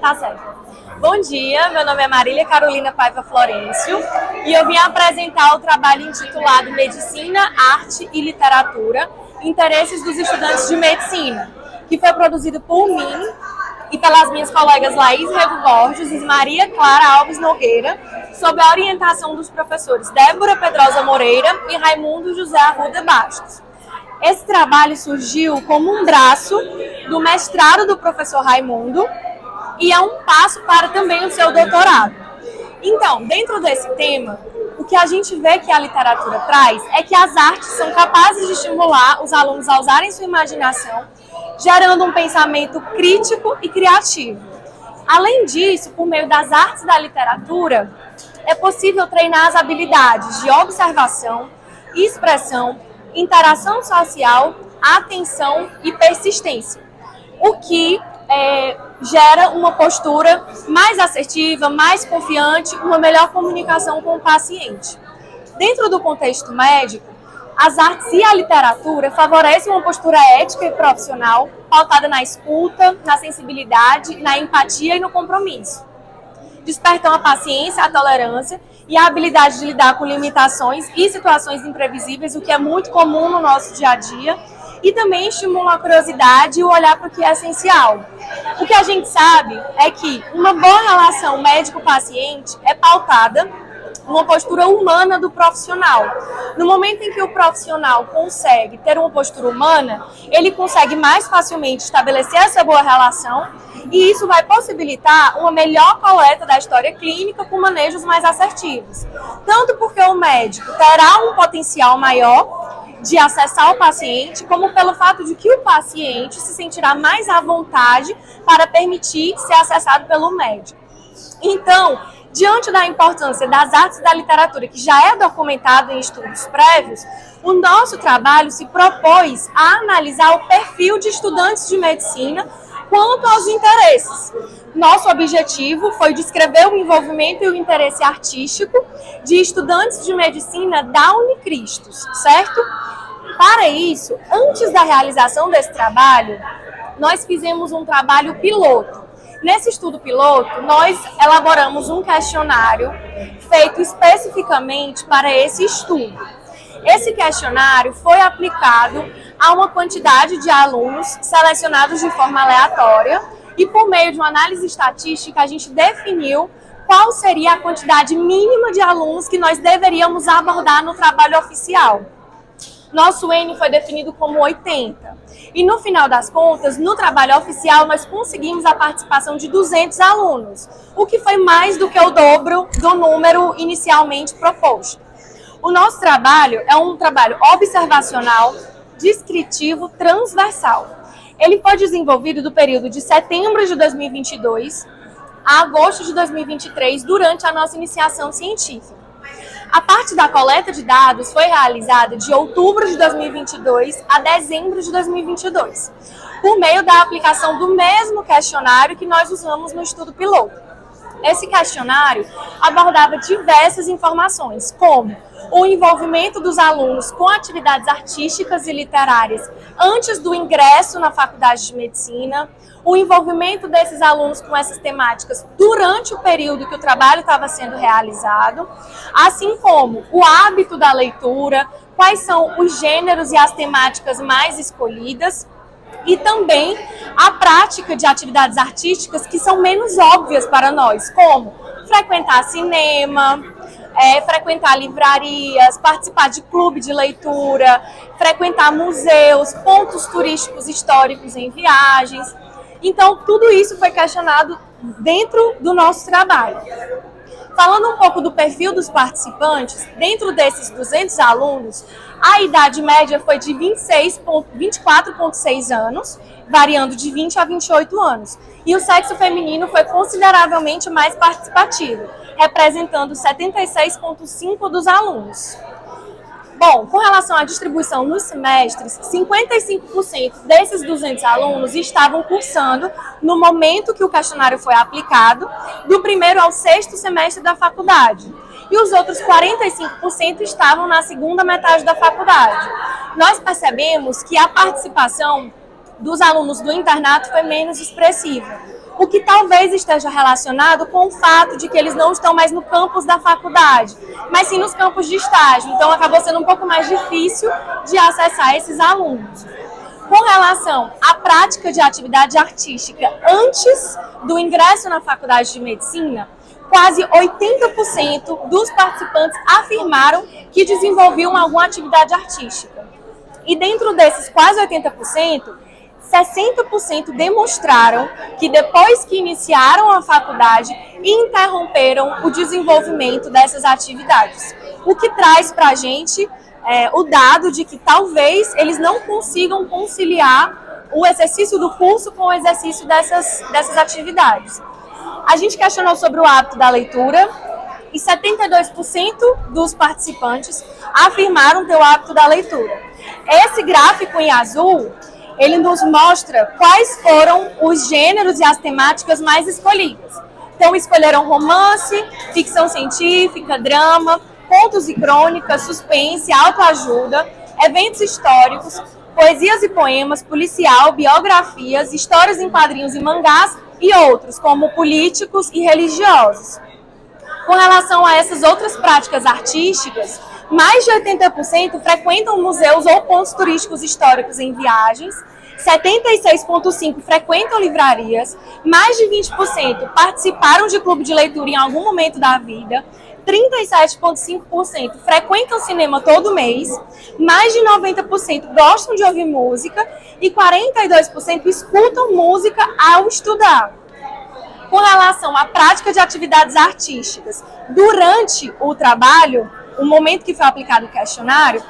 Tá certo. Bom dia, meu nome é Marília Carolina Paiva Florencio e eu vim apresentar o trabalho intitulado Medicina, Arte e Literatura, Interesses dos Estudantes de Medicina, que foi produzido por mim e pelas minhas colegas Laís Rego Borges e Maria Clara Alves Nogueira, sob a orientação dos professores Débora Pedrosa Moreira e Raimundo José Arruda Bastos. Esse trabalho surgiu como um braço do mestrado do professor Raimundo e é um passo para também o seu doutorado. Então, dentro desse tema, o que a gente vê que a literatura traz é que as artes são capazes de estimular os alunos a usarem sua imaginação, gerando um pensamento crítico e criativo. Além disso, por meio das artes da literatura, é possível treinar as habilidades de observação, expressão, interação social, atenção e persistência, o que gera uma postura mais assertiva, mais confiante, uma melhor comunicação com o paciente. Dentro do contexto médico, as artes e a literatura favorecem uma postura ética e profissional pautada na escuta, na sensibilidade, na empatia e no compromisso. Despertam a paciência, a tolerância e a habilidade de lidar com limitações e situações imprevisíveis, o que é muito comum no nosso dia a dia, e também estimulam a curiosidade e o olhar para o que é essencial. O que a gente sabe é que uma boa relação médico-paciente é pautada numa postura humana do profissional. No momento em que o profissional consegue ter uma postura humana, ele consegue mais facilmente estabelecer essa boa relação e isso vai possibilitar uma melhor coleta da história clínica com manejos mais assertivos. Tanto porque o médico terá um potencial maior de acessar o paciente, como pelo fato de que o paciente se sentirá mais à vontade para permitir ser acessado pelo médico. Então, diante da importância das artes e da literatura, que já é documentado em estudos prévios, o nosso trabalho se propôs a analisar o perfil de estudantes de medicina quanto aos interesses. Nosso objetivo foi descrever o envolvimento e o interesse artístico de estudantes de medicina da Unicristos, certo? Para isso, antes da realização desse trabalho, nós fizemos um trabalho piloto. Nesse estudo piloto, nós elaboramos um questionário feito especificamente para esse estudo. Esse questionário foi aplicado a uma quantidade de alunos selecionados de forma aleatória e por meio de uma análise estatística a gente definiu qual seria a quantidade mínima de alunos que nós deveríamos abordar no trabalho oficial. Nosso N foi definido como 80. E no final das contas, no trabalho oficial, nós conseguimos a participação de 200 alunos, o que foi mais do que o dobro do número inicialmente proposto. O nosso trabalho é um trabalho observacional, descritivo, transversal. Ele foi desenvolvido do período de setembro de 2022 a agosto de 2023, durante a nossa iniciação científica. A parte da coleta de dados foi realizada de outubro de 2022 a dezembro de 2022, por meio da aplicação do mesmo questionário que nós usamos no estudo piloto. Esse questionário abordava diversas informações, como o envolvimento dos alunos com atividades artísticas e literárias antes do ingresso na faculdade de medicina, o envolvimento desses alunos com essas temáticas durante o período que o trabalho estava sendo realizado, assim como o hábito da leitura, quais são os gêneros e as temáticas mais escolhidas, e também a prática de atividades artísticas que são menos óbvias para nós, como frequentar cinema, frequentar livrarias, participar de clube de leitura, frequentar museus, pontos turísticos históricos em viagens. Então, tudo isso foi questionado dentro do nosso trabalho. Falando um pouco do perfil dos participantes, dentro desses 200 alunos, a idade média foi de 24,6 anos, variando de 20 a 28 anos. E o sexo feminino foi consideravelmente mais participativo, representando 76,5% dos alunos. Bom, com relação à distribuição nos semestres, 55% desses 200 alunos estavam cursando no momento que o questionário foi aplicado, do primeiro ao sexto semestre da faculdade. E os outros 45% estavam na segunda metade da faculdade. Nós percebemos que a participação dos alunos do internato foi menos expressiva. o que talvez esteja relacionado com o fato de que eles não estão mais no campus da faculdade, mas sim nos campos de estágio. Então, acabou sendo um pouco mais difícil de acessar esses alunos. Com relação à prática de atividade artística antes do ingresso na faculdade de medicina, quase 80% dos participantes afirmaram que desenvolviam alguma atividade artística. E dentro desses quase 80%, 60% demonstraram que depois que iniciaram a faculdade, interromperam o desenvolvimento dessas atividades. O que traz para a gente o dado de que talvez eles não consigam conciliar o exercício do curso com o exercício dessas atividades. A gente questionou sobre o hábito da leitura e 72% dos participantes afirmaram ter o hábito da leitura. Esse gráfico em azul, ele nos mostra quais foram os gêneros e as temáticas mais escolhidas. Então, escolheram romance, ficção científica, drama, contos e crônicas, suspense, autoajuda, eventos históricos, poesias e poemas, policial, biografias, histórias em quadrinhos e mangás e outros, como políticos e religiosos. Com relação a essas outras práticas artísticas, mais de 80% frequentam museus ou pontos turísticos históricos em viagens, 76,5% frequentam livrarias, mais de 20% participaram de clube de leitura em algum momento da vida, 37,5% frequentam cinema todo mês, mais de 90% gostam de ouvir música e 42% escutam música ao estudar. Com relação à prática de atividades artísticas durante o trabalho, o momento que foi aplicado o questionário,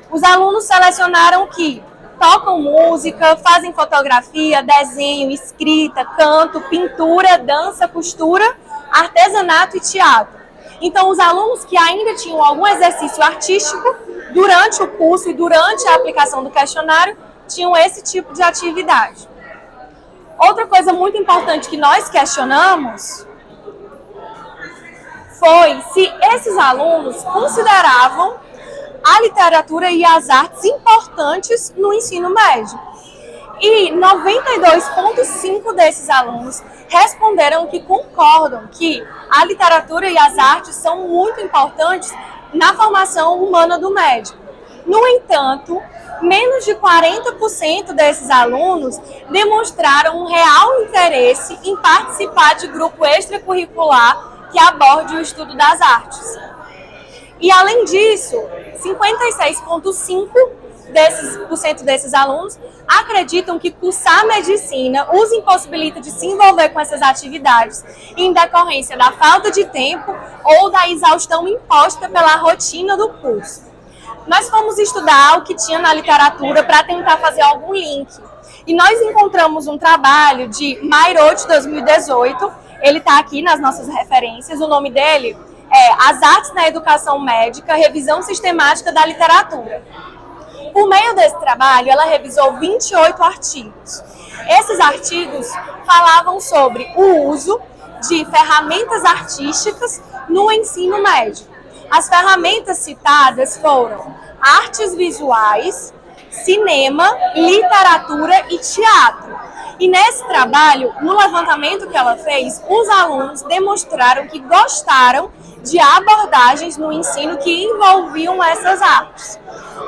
os alunos selecionaram que tocam música, fazem fotografia, desenho, escrita, canto, pintura, dança, costura, artesanato e teatro. Então, os alunos que ainda tinham algum exercício artístico durante o curso e durante a aplicação do questionário, tinham esse tipo de atividade. Outra coisa muito importante que nós questionamos foi se esses alunos consideravam a literatura e as artes importantes no ensino médio. E 92,5% desses alunos responderam que concordam que a literatura e as artes são muito importantes na formação humana do médico. No entanto, menos de 40% desses alunos demonstraram um real interesse em participar de grupo extracurricular que aborde o estudo das artes. E, além disso, 56,5% desses alunos acreditam que cursar medicina os impossibilita de se envolver com essas atividades em decorrência da falta de tempo ou da exaustão imposta pela rotina do curso. Nós fomos estudar o que tinha na literatura para tentar fazer algum link. E nós encontramos um trabalho de Mairot, de 2018, ele está aqui nas nossas referências, o nome dele é As Artes na Educação Médica, Revisão Sistemática da Literatura. Por meio desse trabalho, ela revisou 28 artigos. Esses artigos falavam sobre o uso de ferramentas artísticas no ensino médio. As ferramentas citadas foram artes visuais, cinema, literatura e teatro. E nesse trabalho, no levantamento que ela fez, os alunos demonstraram que gostaram de abordagens no ensino que envolviam essas artes.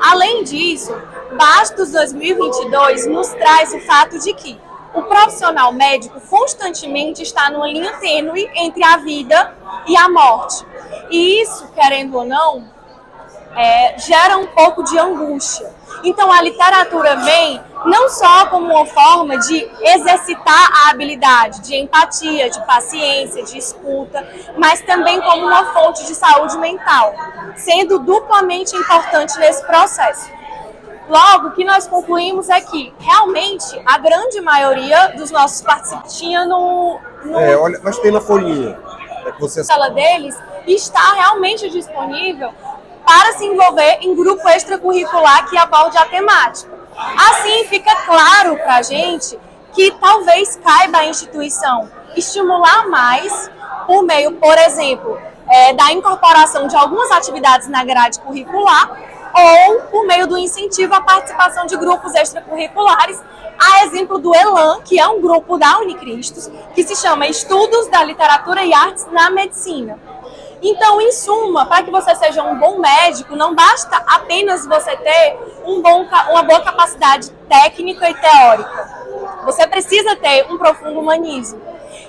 Além disso, Bastos 2022 nos traz o fato de que o profissional médico constantemente está numa linha tênue entre a vida e a morte. E isso, querendo ou não, gera um pouco de angústia. Então, a literatura vem não só como uma forma de exercitar a habilidade de empatia, de paciência, de escuta, mas também como uma fonte de saúde mental, sendo duplamente importante nesse processo. Logo, o que nós concluímos é que, realmente, a grande maioria dos nossos participantes tinha olha, mas tem na folhinha. A sala deles está realmente disponível para se envolver em grupo extracurricular que aborde a temática. Assim, fica claro para a gente que talvez caiba à instituição estimular mais por meio, por exemplo, da incorporação de algumas atividades na grade curricular ou por meio do incentivo à participação de grupos extracurriculares, a exemplo do ELAN, que é um grupo da Unicristos, que se chama Estudos da Literatura e Artes na Medicina. Então, em suma, para que você seja um bom médico, não basta apenas você ter uma boa capacidade técnica e teórica. Você precisa ter um profundo humanismo.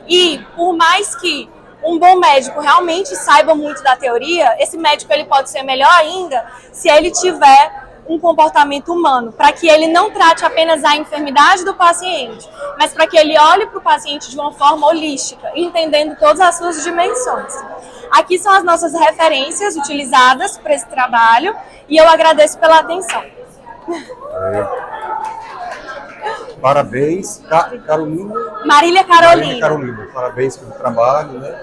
E, por mais que um bom médico realmente saiba muito da teoria, esse médico ele pode ser melhor ainda se ele tiver um comportamento humano, para que ele não trate apenas a enfermidade do paciente, mas para que ele olhe para o paciente de uma forma holística, entendendo todas as suas dimensões. Aqui são as nossas referências utilizadas para esse trabalho e eu agradeço pela atenção. Parabéns, Carolina. Marília Carolina. Marília Carolina, parabéns pelo trabalho, né?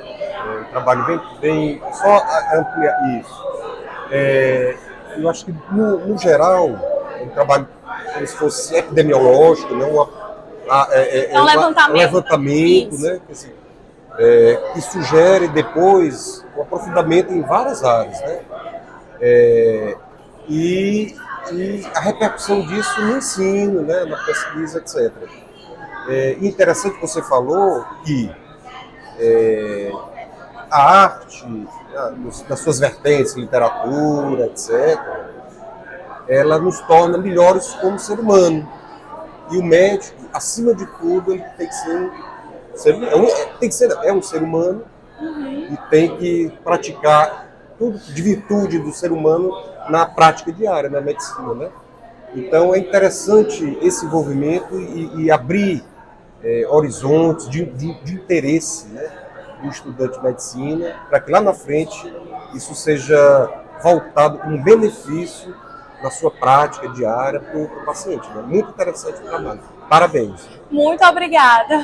Um trabalho bem só ampliar isso. Eu acho que, no geral, um trabalho como se fosse epidemiológico, né? Um levantamento, né? Que sugere depois um aprofundamento em várias áreas, né? E a repercussão disso no ensino, né? Na pesquisa, etc. Interessante que você falou que a arte, nas suas vertentes, literatura, etc., ela nos torna melhores como ser humano. E o médico, acima de tudo, ele tem que ser um ser humano e tem que praticar tudo de virtude do ser humano na prática diária, na medicina, né? Então é interessante esse envolvimento e abrir horizontes de interesse, né, do estudante de medicina, para que lá na frente isso seja voltado como benefício na sua prática diária para o paciente, né? Muito interessante o trabalho. Parabéns. Muito obrigada.